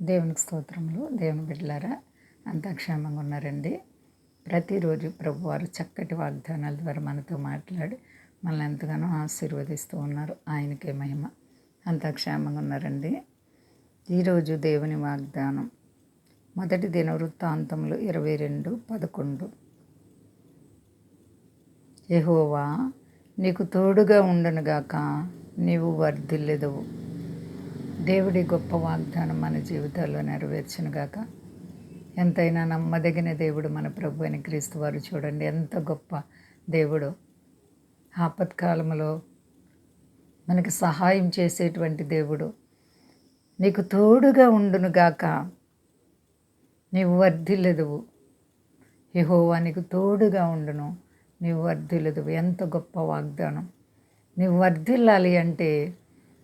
దేవునికి స్తోత్రములు. దేవుని బిడ్డలారా అంతా క్షేమంగా ఉన్నారండి. ప్రతిరోజు ప్రభువారు చక్కటి వాగ్దానాల ద్వారా మనతో మాట్లాడి మనల్ని ఎంతగానో ఆశీర్వదిస్తూ ఉన్నారు. ఆయనకే మహిమ. అంతా క్షేమంగా ఉన్నారండి. ఈరోజు దేవుని వాగ్దానం మొదటి దినవృత్తాంతములు 22:11. యెహోవా నీకు తోడుగా ఉండనుగాక, నీవు వర్ధిల్లెదవు. దేవుడి గొప్ప వాగ్దానం మన జీవితాల్లో నెరవేర్చునుగాక. ఎంతైనా నమ్మదగిన దేవుడు మన ప్రభు అయిన క్రీస్తు వారు. చూడండి ఎంత గొప్ప దేవుడు. ఆపత్కాలంలో మనకి సహాయం చేసేటువంటి దేవుడు. నీకు తోడుగా ఉండునుగాక, నీవు వర్ధిల్లెదవు. యెహోవా నీకు తోడుగా ఉండును, నీవు వర్ధిల్లెదవు. ఎంత గొప్ప వాగ్దానం. నీవు వర్ధిల్లాలి అంటే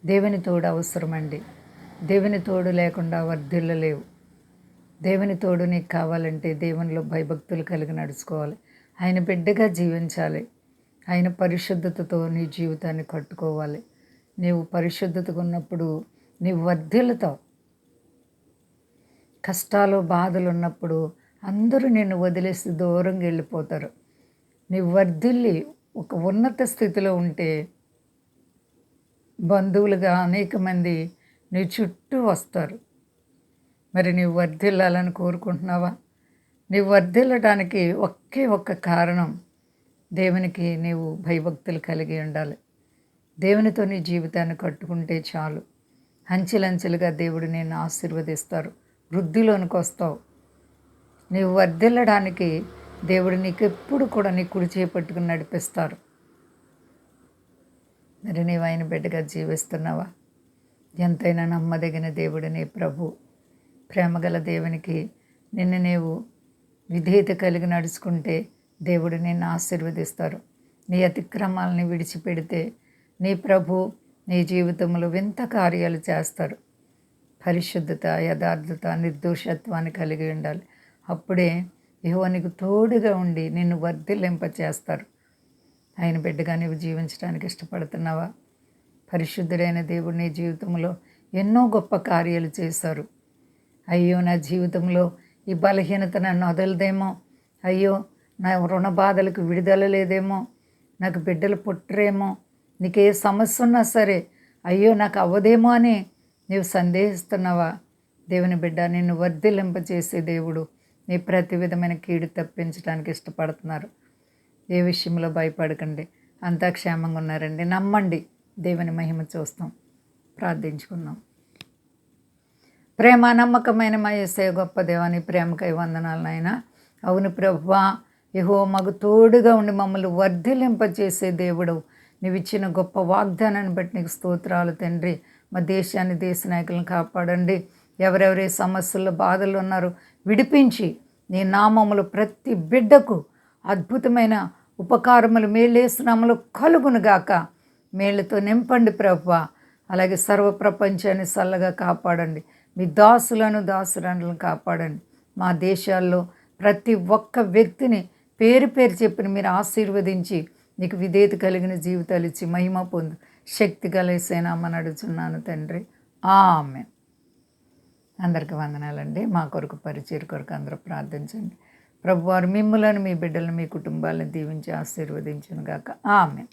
దేవుని తోడు అవసరమండి. దేవుని తోడు లేకుండా వర్ధిల్లలేవు. దేవుని తోడు నీకు కావాలంటే దేవునిలో భయభక్తులు కలిగి నడుచుకోవాలి. ఆయన బిడ్డగా జీవించాలి. ఆయన పరిశుద్ధతతో నీ జీవితాన్ని కట్టుకోవాలి. నీవు పరిశుద్ధతగా ఉన్నప్పుడు నీవు వర్ధిల్లుతావు. కష్టాలు బాధలు ఉన్నప్పుడు అందరూ నిన్ను వదిలేసి దూరంగా వెళ్ళిపోతారు. నీవు వర్ధిల్లి ఒక ఉన్నత స్థితిలో ఉంటే బంధువులుగా అనేక మంది నీ చుట్టూ వస్తారు. మరి నీవు వర్ధిల్లాలని కోరుకుంటున్నావా? నీవు వర్ధిల్లడానికి ఒకే ఒక్క కారణం, దేవునికి నీవు భయభక్తులు కలిగి ఉండాలి. దేవునితో నీ జీవితాన్ని కట్టుకుంటే చాలు. అంచెలంచెలుగా దేవుడు నిన్ను ఆశీర్వదిస్తారు. వృద్ధిలోనికి వస్తావు. నీవు వర్ధిల్లడానికి దేవుడు నీకు ఎప్పుడు కూడా నీ కుడి చేపట్టుకుని నడిపిస్తారు. మరి నీవు ఆయన బిడ్డగా జీవిస్తున్నావా? ఎంతైనా నమ్మదగిన దేవుడు నీ ప్రభు. ప్రేమగల దేవునికి నిన్ను నీవు విధేయత కలిగి నడుచుకుంటే దేవుడు నిన్ను ఆశీర్వదిస్తారు. నీ అతిక్రమాలని విడిచిపెడితే నీ ప్రభు నీ జీవితంలో వింత కార్యాలు చేస్తారు. పరిశుద్ధత, యథార్థత, నిర్దోషత్వాన్ని కలిగి ఉండాలి. అప్పుడే యెహోవా నీకు తోడుగా ఉండి నిన్ను వర్ధిల్లింప చేస్తారు. ఆయన బిడ్డగా నీవు జీవించడానికి ఇష్టపడుతున్నావా? పరిశుద్ధుడైన దేవుడు నీ జీవితంలో ఎన్నో గొప్ప కార్యాలు చేశారు. అయ్యో నా జీవితంలో ఈ బలహీనత నన్ను వదలదేమో, అయ్యో నా రుణ బాధలకు విడుదల లేదేమో, నాకు బిడ్డలు పుట్టరేమో, నీకు ఏ సమస్య ఉన్నా సరే అయ్యో నాకు అవ్వదేమో అని నీవు సందేహిస్తున్నావా? దేవుని బిడ్డ నిన్ను వర్ధిల్లింపచేసే దేవుడు నీ ప్రతి విధమైన కీడు తప్పించడానికి ఇష్టపడుతున్నారు. ఏ విషయంలో భయపడకండి. అంతా క్షేమంగా ఉన్నారండి. నమ్మండి. దేవుని మహిమ చూస్తాం. ప్రార్థించుకుందాం. ప్రేమ నమ్మకమైన మా యేసయ్య గొప్ప దేవాని ప్రేమకై వందనాలు నాయన. అవును ప్రభువా, యెహోవా మాకు తోడుగా ఉండి మమ్మల్ని వర్ధిల్లింపచేసే దేవుడు. నీవు ఇచ్చిన గొప్ప వాగ్దానాన్ని బట్టి నీకు స్తోత్రాలు తండ్రి. మా దేశాన్ని, దేశ నాయకులను కాపాడండి. ఎవరెవరే సమస్యల్లో బాధలు ఉన్నారో విడిపించి నీ నామములు ప్రతి బిడ్డకు అద్భుతమైన ఉపకారములు మేలేసునామలు కలుగునుగాక. మేళ్లతో నింపండి ప్రభువా. అలాగే సర్వ ప్రపంచాన్ని చల్లగా కాపాడండి. మీ దాసులను, దాసురాలను కాపాడండి. మా దేశాల్లో ప్రతి ఒక్క వ్యక్తిని పేరు పేరు చెప్పిన మీరు ఆశీర్వదించి నీకు విధేయత కలిగిన జీవితాలు ఇచ్చి మహిమ పొందు. శక్తి కలిసేనామని అడుగుతున్నాను తండ్రి. ఆమేన్. అందరికీ వందనాలండి. మా కొరకు పరిచయ కొరకు అందరూ ప్రార్థించండి. ప్రభువారు మిమ్ములను, మీ బిడ్డలను, మీ కుటుంబాలను దీవించి ఆశీర్వదించును గాక. ఆమేన్.